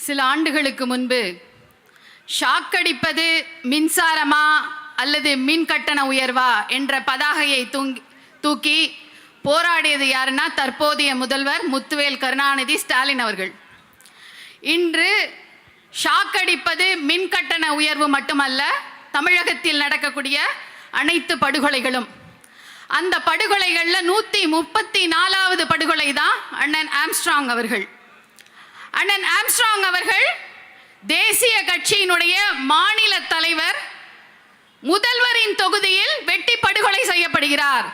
சில ஆண்டுகளுக்கு முன்பு ஷாக் அடிப்பது மின்சாரமா அல்லது மின் கட்டண உயர்வா என்ற பதாகையை தூக்கி போராடியது யாருன்னா தற்போதைய முதல்வர் முத்துவேல் கருணாநிதி ஸ்டாலின் அவர்கள். இன்று ஷாக் அடிப்பது மின் கட்டண உயர்வு மட்டுமல்ல, தமிழகத்தில் நடக்கக்கூடிய அனைத்து படுகொலைகளும். அந்த படுகொலைகளில் 134வது படுகொலை தான் அண்ணன் ஆம்ஸ்ட்ராங் அவர்கள். அண்ணன் ஆம்ஸ்ட்ராங் அவர்கள் தேசிய கட்சியினுடைய மாநில தலைவர், முதல்வரின் தொகுதியில் வெட்டி படுகொலை செய்யப்படுகிறார்.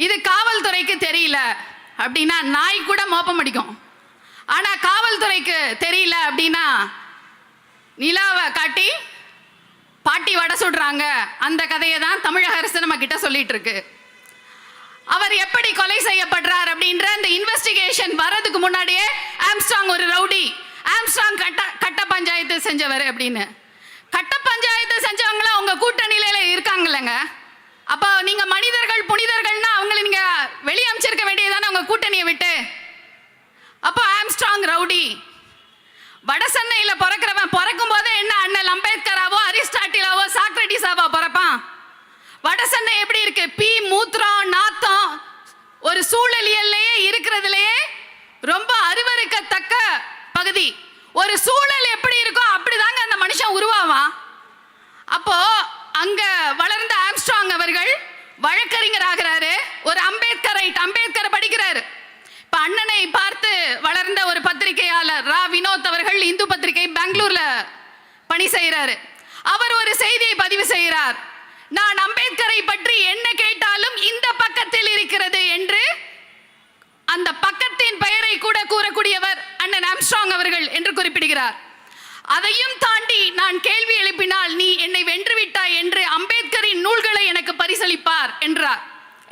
இது காவல்துறைக்கு தெரியல அப்படின்னா நாய் கூட மோப்பம் அடிக்கும். ஆனா காவல்துறைக்கு தெரியல அப்படின்னா நிலாவை காட்டி பாட்டி வடை சுடுறாங்க. அந்த கதையை தான் தமிழக அரசு நம்ம கிட்ட சொல்லிட்டு இருக்கு. அவர் எப்படி கொலை செய்யப்படுறார் அப்படின்ற அந்த இன்வெஸ்டிகேஷன் வரதுக்கு முன்னாடியே ஆம்ஸ்ட்ராங் ஒரு ரவுடி, ஆம்ஸ்ட்ராங் கட்ட பஞ்சாயத்து செஞ்சவர் அப்படின்னு. கட்ட பஞ்சாயத்து செஞ்சவங்கள உங்க கூட்டணியில இருக்காங்கல்லங்க. அப்போ நீங்க மனிதர்கள் புனிதர்கள்னா அவங்களை நீங்க வெளியே அமைச்சிருக்க வேண்டியதானே உங்க கூட்டணியை விட்டு. அப்போ ஆம்ஸ்ட்ராங் ரவுடி. வடசென்னையில பிறக்கிறவன் பிறக்கும் போதே என்ன அண்ணல் அம்பேத்கராவோ அரிஸ்டாட்டிலாவோ சாக்ரட்டிஸாவோ பிறப்பான். வடசென்னை எப்படி இருக்கு? பி மூத்திரம் நாத்தம் ஒரு சூழலியல்லையே இருக்கிறதுலையே ரொம்ப அருவருக்கத்தக்க பகுதி. ஒரு சூழல் எப்படி இருக்கோ அப்படிதாங்க அந்த மனுஷன் உருவாவான். அப்போ அங்க வளர்ந்த ஆம்ஸ்ட்ராங் அவர்கள் வழக்கறிஞர் ஆகிறாரு. ஒரு அம்பேத்கரை படிக்கிறாரு. இப்ப அண்ணனை பார்த்து வளர்ந்த ஒரு பத்திரிகையாளர் ரா வினோத் அவர்கள் இந்து பத்திரிகை பெங்களூர்ல பணி செய்கிறாரு. அவர் ஒரு செய்தியை பதிவு செய்கிறார். நான் அம்பேத்கரை பற்றி என்ன கேட்டாலும் இந்த பக்கத்தில் இருக்கிறது என்று அந்த பக்கத்தின் பெயரை கூட கூறக்கூடியவர் அண்ணன் ஆம்ஸ்ட்ராங் அவர்கள் என்று குறிப்பிடுகிறார். அதையும் தாண்டி நான் கேள்வி எழுப்பினால் நீ என்னை வென்றுவிட்டாய் என்று அம்பேத்கரின் நூல்களை எனக்கு பரிசளிப்பார்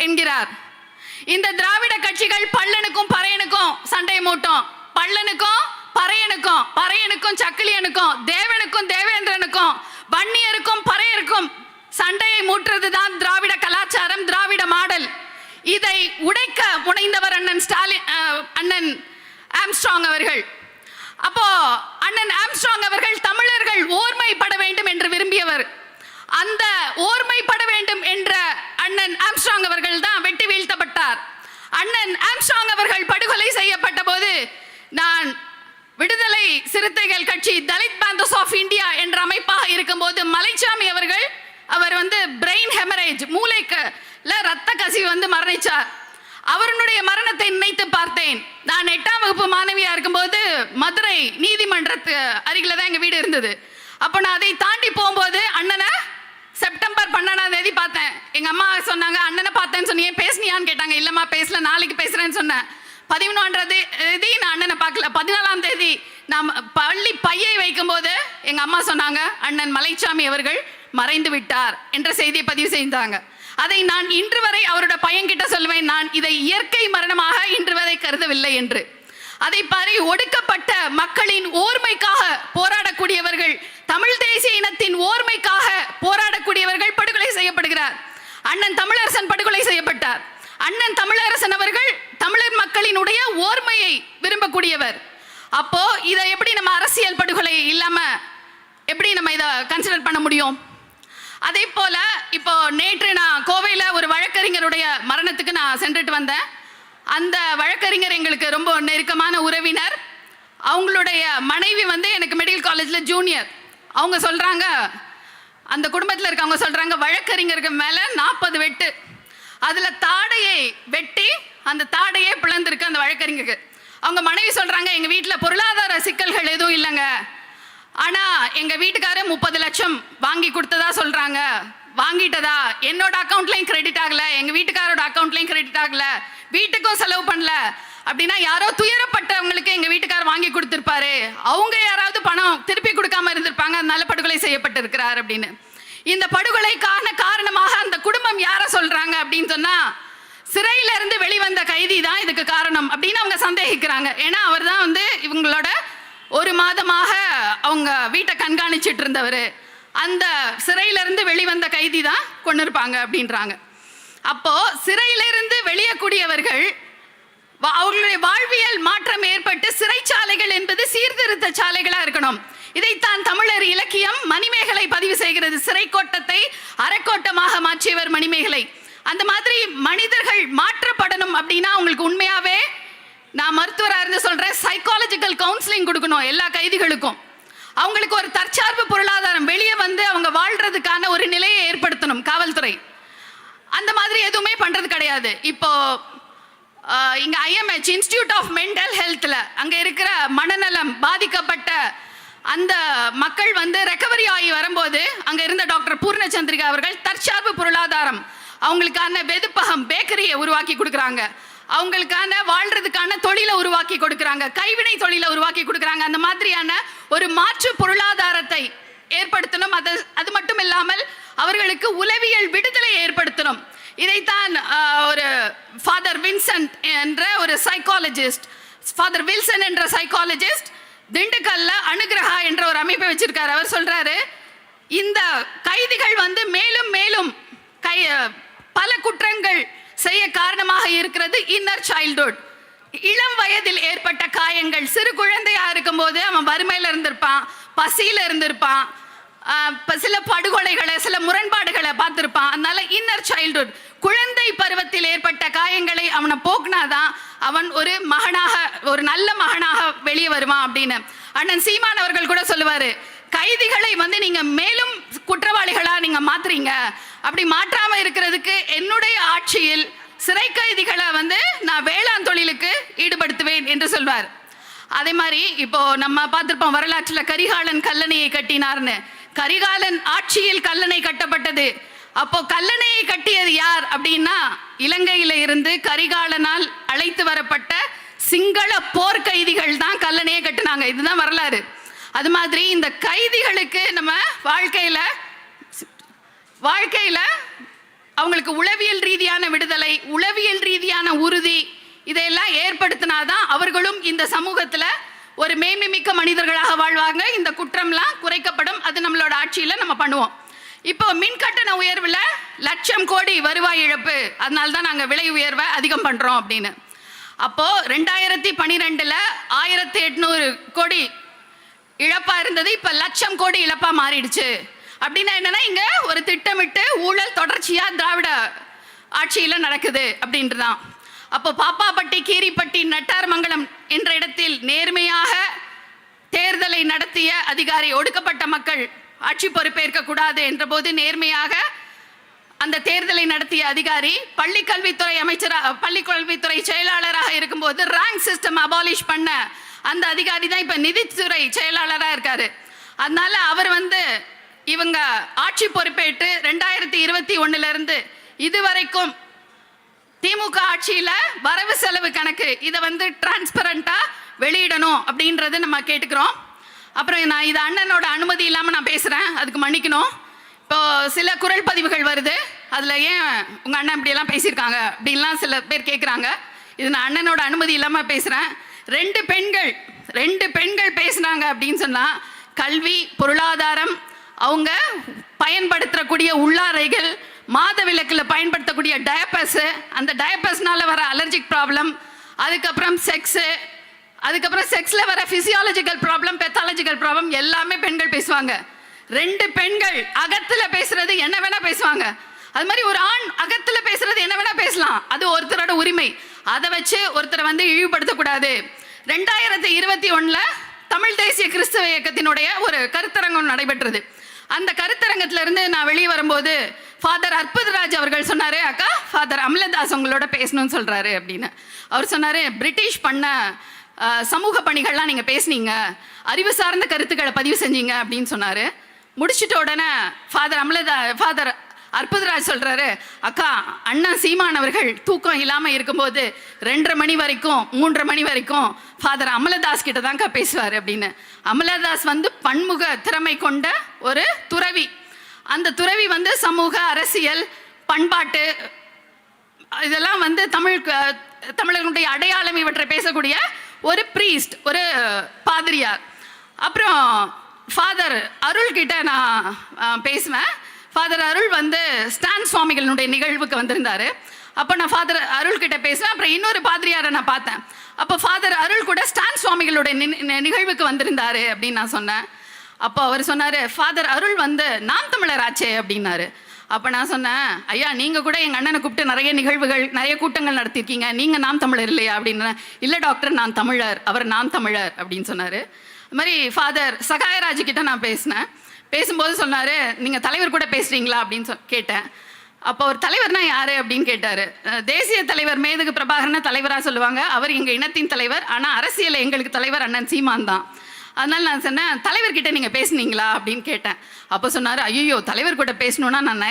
என்கிறார். இந்த திராவிட கட்சிகள் பல்லனுக்கும் பறையனுக்கும் சண்டை மூட்டும். பல்லனுக்கும் பறையனுக்கும் சக்கிலியனுக்கும் தேவனுக்கும் தேவேந்திரனுக்கும் வன்னியருக்கும் பறையருக்கும் சண்டையை மூட்டுறது தான் திராவிட கலாச்சாரம், திராவிட மாடல். இதை உடைக்க முனைந்தவர் அண்ணன் ஆம்ஸ்ட்ராங் அவர்கள். அப்போ அண்ணன் ஆம்ஸ்ட்ராங் அவர்கள் தமிழர்கள் ஓர்மைப்பட வேண்டும் என்று விரும்பியவர். அந்த ஓர்மைப்பட வேண்டும் என்ற அண்ணன் ஆம்ஸ்ட்ராங் அவர்கள் தான் வெட்டி வீழ்த்தப்பட்டார். அண்ணன் ஆம்ஸ்ட்ராங் அவர்கள் படுகொலை செய்யப்பட்ட போது நான் விடுதலை சிறுத்தைகள் கட்சி தலித் பேந்தர்ஸ் ஆஃப் இந்தியா என்ற அமைப்பாக இருக்கும்போது மலைச்சாமி அவர்கள் அவர் பிரெயின் ஹெமரேஜ், மூளைக்கு ரத்த கசிவு மரணிச்சார். அவருடைய மரணத்தை நினைத்து பார்த்தேன். நான் 8ஆம் வகுப்பு மாணவியா இருக்கும்போது மதுரை நீதிமன்றத்து அருகில தான் எங்க வீடு இருந்தது. அப்போ நான் அதை தாண்டி போகும்போது அண்ணனை செப்டம்பர் 12ஆம் தேதி பார்த்தேன். எங்க அம்மா சொன்னாங்க, அண்ணனை பார்த்தேன்னு சொன்னீங்க, பேசுனியான்னு கேட்டாங்க. இல்லம்மா பேசல, நாளைக்கு பேசுறேன்னு சொன்னேன். 11ஆம் தேதி நான் அண்ணனை பார்க்கல. 14ஆம் தேதி நான் பள்ளி பையை வைக்கும் போது எங்க அம்மா சொன்னாங்க, அண்ணன் மலைச்சாமி அவர்கள் மறைந்து விட்டார் என்ற செய்தியை பதிவு செய்தாங்க. அதை நான் இன்று வரை அவரோட பையன்கிட்ட சொல்லுவேன், நான் இதை இயற்கை மரணமாக இன்று வரை கருதவில்லை என்று. அதை பாரு, ஒடுக்கப்பட்ட மக்களின் ஓர்மைக்காக போராடக்கூடியவர்கள், தமிழ் தேசிய இனத்தின் ஓர்மைக்காக போராடக்கூடியவர்கள் படுகொலை செய்யப்படுகிறார். அண்ணன் தமிழரசன் படுகொலை செய்யப்பட்டார். அண்ணன் தமிழரசன் அவர்கள் தமிழர் மக்களினுடைய ஓர்மையை விரும்பக்கூடியவர். அப்போ இதை எப்படி நம்ம அரசியல் படுகொலை இல்லாம எப்படி நம்ம இதை கன்சிடர் பண்ண முடியும்? அதே போல இப்போ நேற்று நான் கோவையில் ஒரு வழக்கறிஞருடைய மரணத்துக்கு நான் சென்றுட்டு வந்தேன். அந்த வழக்கறிஞர் எங்களுக்கு ரொம்ப நெருக்கமான உறவினர். அவங்களுடைய மனைவி எனக்கு மெடிக்கல் காலேஜில் ஜூனியர். அவங்க சொல்கிறாங்க, அந்த குடும்பத்தில் இருக்கவங்க சொல்கிறாங்க, வழக்கறிஞருக்கு மேலே 40 வெட்டு. அதில் தாடையை வெட்டி அந்த தாடையே பிளந்திருக்கு அந்த வழக்கறிஞருக்கு. அவங்க மனைவி சொல்கிறாங்க, எங்கள் வீட்டில் பொருளாதார சிக்கல்கள் எதுவும் இல்லைங்க, ஆனால் எங்கள் வீட்டுக்காரர் 30 லட்சம் வாங்கி கொடுத்ததா சொல்கிறாங்க. வாங்கிட்டதா என்னோட அக்கௌண்ட்லையும் கிரெடிட் ஆகலை, எங்கள் வீட்டுக்காரோட அக்கௌண்ட்லையும் கிரெடிட் ஆகலை, வீட்டுக்கும் செலவு பண்ணல அப்படின்னா யாரோ துயரப்பட்டவங்களுக்கு எங்கள் வீட்டுக்காரர் வாங்கி கொடுத்துருப்பாரு, அவங்க யாராவது பணம் திருப்பி கொடுக்காம இருந்திருப்பாங்க, அதனால படுகொலை செய்யப்பட்டிருக்கிறார் அப்படின்னு. இந்த படுகொலைக்கான காரணமாக அந்த குடும்பம் யாரை சொல்கிறாங்க அப்படின்னு சொன்னால், சிறையில இருந்து வெளிவந்த கைதி தான் இதுக்கு காரணம் அப்படின்னு அவங்க சந்தேகிக்கிறாங்க. ஏன்னா அவர் தான் இவங்களோட 1 மாதமாக அவங்க வீட்டை கண்காணிச்சிட்டு இருந்தவர். அந்த சிறையிலிருந்து வெளிவந்த கைதி தான் கொண்டிருப்பாங்க அப்படின்றாங்க. அப்போ சிறையிலிருந்து வெளியக்கூடியவர்கள் அவர்களுடைய வாழ்வியல் மாற்றம் ஏற்பட்டு சிறைச்சாலைகள் என்பது சீர்திருத்த சாலைகளா இருக்கணும். இதைத்தான் தமிழர் இலக்கியம் மணிமேகலை பதிவு செய்கிறது. சிறை கோட்டத்தை அரைக்கோட்டமாக மாற்றியவர் மணிமேகலை. அந்த மாதிரி மனிதர்கள் மாற்றப்படணும் அப்படின்னா அவங்களுக்கு உண்மையாவே, நான் மருத்துவராக இருந்து சொல்றேன், சைக்காலஜிக்கல் கவுன்சிலிங் கொடுக்கணும் எல்லா கைதிகளுக்கும். அவங்களுக்கு ஒரு தற்சார்பு பொருளாதாரம், வெளியே வந்து அவங்க வாழ்றதுக்கான ஒரு நிலையை ஏற்படுத்தணும் காவல்துறை. அந்த மாதிரி எதுவுமே பண்றது கிடையாது. இப்போ இங்க IMH இன்ஸ்டிடியூட் ஆஃப் மென்டல் ஹெல்த்ல அங்க இருக்கிற மனநலம் பாதிக்கப்பட்ட அந்த மக்கள் வந்து ரெக்கவரி ஆகி வரும்போது அங்க இருந்த டாக்டர் பூர்ணச்சந்திரிகா அவர்கள் தற்சார்பு பொருளாதாரம், அவங்களுக்கான வெதுப்பகம் பேக்கரியை உருவாக்கி கொடுக்குறாங்க, அவங்களுக்கான வாழ்றதுக்கான தொழிலை உருவாக்கி கொடுக்குறாங்க, கைவினை தொழிலை உருவாக்கி கொடுக்குறாங்க. அந்த மாதிரியான ஒரு மாற்று பொருளாதாரத்தை ஏற்படுத்தணும். அது மட்டும் இல்லாமல் அவர்களுக்கு உளவியல் விடுதலை ஏற்படுத்தணும். இதைத்தான் ஒரு ஃபாதர் வின்சென்ட் என்ற ஒரு சைக்காலஜிஸ்ட், ஃபாதர் வில்சன் என்ற சைக்காலஜிஸ்ட் திண்டுக்கல்ல அனுகிரகா என்ற ஒரு அமைப்பை வச்சிருக்காரு. அவர் சொல்றாரு, இந்த கைதிகள் வந்து மேலும் மேலும் பல குற்றங்கள் செய்ய காரணமாக இருக்கிறது இன்னர் சைல்ட்ஹுட், இளம் வயதில் ஏற்பட்ட காயங்கள். சிறு குழந்தையா இருக்கும் போது அவன் வறுமையில இருந்திருப்பான், பசியில இருந்திருப்பான், சில படுகொலைகளை, சில முரண்பாடுகளை பார்த்திருப்பான். அதனால இன்னர் சைல்ட்ஹுட், குழந்தை பருவத்தில் ஏற்பட்ட காயங்களை அவனை போக்குனாதான் அவன் ஒரு மகனாக, ஒரு நல்ல மகனாக வெளியே வருவான் அப்படின்னு. அண்ணன் சீமான் அவர்கள் கூட சொல்லுவாரு, கைதிகளை வந்து நீங்க மேலும் குற்றவாளிகளா நீங்க மாத்துறீங்க, அப்படி மாற்றாம இருக்கிறதுக்கு என்னுடைய ஆட்சியில் சிறை கைதிகளை வந்து நான் வேளாண் தொழிலுக்கு ஈடுபடுத்துவேன் என்று சொல்வார். அதே மாதிரி இப்போ நம்ம பார்த்திருப்போம் வரலாற்றில் கரிகாலன் கல்லணையை கட்டினார்னு. கரிகாலன் ஆட்சியில் கல்லணை கட்டப்பட்டது. அப்போ கல்லணையை கட்டியது யார் அப்படின்னா, இலங்கையில இருந்து கரிகாலனால் அழைத்து வரப்பட்ட சிங்கள போர் கைதிகள் தான் கல்லணையை கட்டினாங்க. இதுதான் வரலாறு. அது மாதிரி இந்த கைதிகளுக்கு நம்ம வாழ்க்கையில அவங்களுக்கு உளவியல் ரீதியான விடுதலை, உளவியல் ரீதியான உறுதி, இதையெல்லாம் ஏற்படுத்தினாதான் அவர்களும் இந்த சமூகத்துல ஒரு மேன்மைமிக்க மனிதர்களாக வாழ்வாங்க. இந்த குற்றம்லாம் குறைக்கப்படும். அது நம்மளோட ஆட்சியில நம்ம பண்ணுவோம். இப்போ மின் கட்டண உயர்வுல 1,00,000 கோடி வருவாய் இழப்பு, அதனால தான் நாங்கள் விலை உயர்வை அதிகம் பண்றோம் அப்படின்னு. அப்போ 2012ல் 1800 கோடி இழப்பா இருந்தது, இப்ப 1,00,000 கோடி இழப்பா மாறிடுச்சு. அப்படின்னா என்னன்னா, இங்க ஒரு திட்டமிட்டு ஊழல் தொடர்ச்சியா திராவிட ஆட்சியில நடக்குது அப்படின்றதான். அப்போ பாப்பாப்பட்டி, கீரிப்பட்டி, நட்டார்மங்கலம் என்ற இடத்தில் நேர்மையாக தேர்தலை நடத்திய அதிகாரி, ஒடுக்கப்பட்ட மக்கள் ஆட்சி பொறுப்பேற்க கூடாது என்ற போது நேர்மையாக அந்த தேர்தலை நடத்திய அதிகாரி பள்ளிக்கல்வித்துறை அமைச்சராக, பள்ளிக்கல்வித்துறை செயலாளராக இருக்கும்போது ரேங்க் சிஸ்டம் அபாலிஷ் பண்ண அந்த அதிகாரி தான் இப்ப நிதித்துறை செயலாளராக இருக்காரு. அதனால அவர் வந்து இவங்க ஆட்சி பொறுப்பேற்று 2021 இருந்து இதுவரைக்கும் திமுக ஆட்சியில வரவு செலவு கணக்கு இதை வந்து டிரான்ஸ்பரண்டா வெளியிடணும் அப்படின்றத நம்ம கேட்டுக்கிறோம். அப்புறம் நான் இது அண்ணனோட அனுமதி இல்லாமல் நான் பேசுகிறேன், அதுக்கு மன்னிக்கணும். இப்போ சில குரல் பதிவுகள் வருது, அதில் ஏன் உங்கள் அண்ணன் இப்படியெல்லாம் பேசியிருக்காங்க அப்படின்லாம் சில பேர் கேட்குறாங்க. இது நான் அண்ணனோட அனுமதி இல்லாமல் பேசுகிறேன். 2 பெண்கள் பேசுனாங்க அப்படின்னு சொன்னால், கல்வி, பொருளாதாரம், அவங்க பயன்படுத்தக்கூடிய உள்ளாரைகள், மாதவிலக்கில் பயன்படுத்தக்கூடிய டயப்பர்ஸு, அந்த டயப்பர்ஸ்னால வர அலர்ஜிக் ப்ராப்ளம், அதுக்கப்புறம் செக்ஸில் வர ஃபிசியாலஜிக்கல் ப்ராப்ளம், பெத்தாலஜிக்கல் ப்ராப்ளம் எல்லாமே பெண்கள் பேசுவாங்க. 2 பெண்கள் அகத்தில் பேசுறது என்ன வேணா பேசுவாங்க. அது மாதிரி ஒரு ஆண் அகத்தில் பேசுறது என்ன வேணா பேசலாம், அது ஒருத்தரோட உரிமை. அதை வச்சு ஒருத்தரை வந்து இழிவுபடுத்தக்கூடாது. 2021 தமிழ் தேசிய கிறிஸ்தவ இயக்கத்தினுடைய ஒரு கருத்தரங்கம் நடைபெற்றது. அந்த கருத்தரங்கத்திலிருந்து நான் வெளியே வரும்போது ஃபாதர் அற்புதராஜ் அவர்கள் சொன்னாரு, அக்கா ஃபாதர் அமலதாஸ் உங்களோட பேசணும்னு சொல்றாரு அப்படின்னு. அவர் சொன்னாரு, பிரிட்டிஷ் பண்ண சமூக பணிகள்லாம் நீங்கள் பேசுனீங்க, அறிவு சார்ந்த கருத்துக்களை பதிவு செஞ்சீங்க அப்படின்னு சொன்னார். முடிச்சிட்ட உடனே ஃபாதர் அற்புதராஜ் சொல்கிறாரு, அக்கா அண்ணன் சீமான் அவர்கள் தூக்கம் இல்லாமல் இருக்கும்போது 2:30 மணி வரைக்கும் 3:30 மணி வரைக்கும் ஃபாதர் அமலதாஸ் கிட்ட தான்க்கா பேசுவார் அப்படின்னு. அமலதாஸ் வந்து பன்முக திறமை கொண்ட ஒரு துறவி. அந்த துறவி வந்து சமூக, அரசியல், பண்பாட்டு இதெல்லாம் வந்து தமிழர்களுடைய அடையாளம் இவற்றை பேசக்கூடிய ஒரு ப்ரீஸ்ட், ஒரு பாதிரியார். அப்புறம் ஃபாதர் அருள் கிட்ட நான் பேசுவேன். ஃபாதர் அருள் வந்து ஸ்டான் சுவாமிகளுடைய நிகழ்வுக்கு வந்திருந்தாரு. அப்போ நான் ஃபாதர் அருள் கிட்ட பேசுகிறேன். அப்புறம் இன்னொரு பாதிரியாரை நான் பார்த்தேன். அப்போ ஃபாதர் அருள் கூட ஸ்டான் சுவாமிகளுடைய நிகழ்வுக்கு வந்திருந்தாரு அப்படின்னு நான் சொன்னேன். அப்போ அவர் சொன்னார், ஃபாதர் அருள் வந்து நாம் தமிழர் ஆச்சே அப்படின்னாரு. அப்போ நான் சொன்னேன், ஐயா நீங்கள் கூட எங்கள் அண்ணனை கூப்பிட்டு நிறைய நிகழ்வுகள் நிறைய கூட்டங்கள் நடத்தியிருக்கீங்க, நீங்கள் நாம் தமிழர் இல்லையா அப்படின்னு. இல்லை டாக்டர், நான் தமிழர், அவர் நாம் தமிழர் அப்படின்னு சொன்னார். அது மாதிரி ஃபாதர் சகாயராஜ் கிட்ட நான் பேசும்போது சொன்னார், நீங்கள் தலைவர் கூட பேசுகிறீங்களா அப்படின்னு கேட்டேன். அப்போ ஒரு தலைவர்னா யார் அப்படின்னு கேட்டார். தேசிய தலைவர் மேதகு பிரபாகரனை தலைவராக சொல்லுவாங்க, அவர் எங்கள் இனத்தின் தலைவர். ஆனால் அரசியலில் எங்களுக்கு தலைவர் அண்ணன் சீமான் தான். அதனால் நான் சொன்னேன், தலைவர்கிட்ட நீங்கள் பேசுனீங்களா அப்படின்னு கேட்டேன். அப்போ சொன்னார், ஐயோ தலைவர் கூட பேசணுன்னா நான்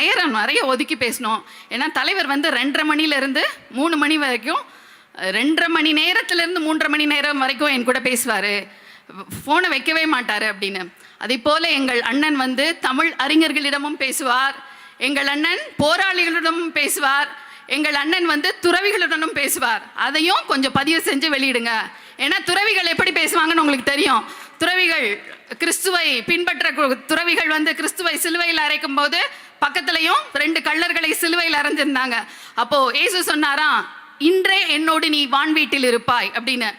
நிறைய ஒதுக்கி பேசணும். ஏன்னா தலைவர் வந்து 2:30 மணிலேருந்து 3 மணி வரைக்கும் 2:30 மணி நேரத்துலேருந்து 3:30 மணி நேரம் வரைக்கும் என் கூட பேசுவார், ஃபோனை வைக்கவே மாட்டார் அப்படின்னு. அதே போல் எங்கள் அண்ணன் வந்து தமிழ் அறிஞர்களிடமும் பேசுவார், எங்கள் அண்ணன் போராளிகளிடமும் பேசுவார், எங்கள் அண்ணன் வந்து துறவிகளுடனும் பேசுவார். அதையும் கொஞ்சம் பதிவு செஞ்சு வெளியிடுங்க. ஏன்னா துறவிகள் எப்படி பேசுவாங்கன்னு உங்களுக்கு தெரியும். துறவிகள் கிறிஸ்துவை பின்பற்ற துறவிகள் வந்து கிறிஸ்துவை சிலுவையில் அரைக்கும் போது பக்கத்துலையும் 2 கள்ளர்களை சிலுவையில் அரைஞ்சிருந்தாங்க. அப்போ இயேசு சொன்னாராம், இன்றே என்னோடு நீ வான்வீட்டில் இருப்பாய் அப்படின்னு.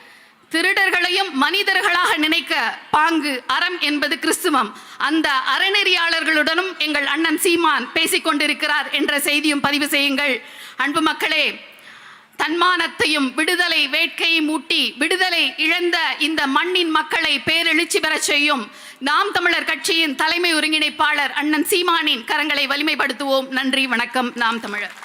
திருடர்களையும் மனிதர்களாக நினைக்க பாங்கு அறம் என்பது கிறிஸ்துவம். அந்த அறநெறியாளர்களுடனும் எங்கள் அண்ணன் சீமான் பேசிக்கொண்டிருக்கிறார் என்ற செய்தியும் பதிவு செய்யுங்கள். அன்பு மக்களே, தன்மானத்தையும் விடுதலை வேட்கையும் ஊட்டி விடுதலை இழந்த இந்த மண்ணின் மக்களை பேரெழுச்சி பெறச் செய்யும் நாம் தமிழர் கட்சியின் தலைமை ஒருங்கிணைப்பாளர் அண்ணன் சீமானின் கரங்களை வலிமைப்படுத்துவோம். நன்றி, வணக்கம். நாம் தமிழர்.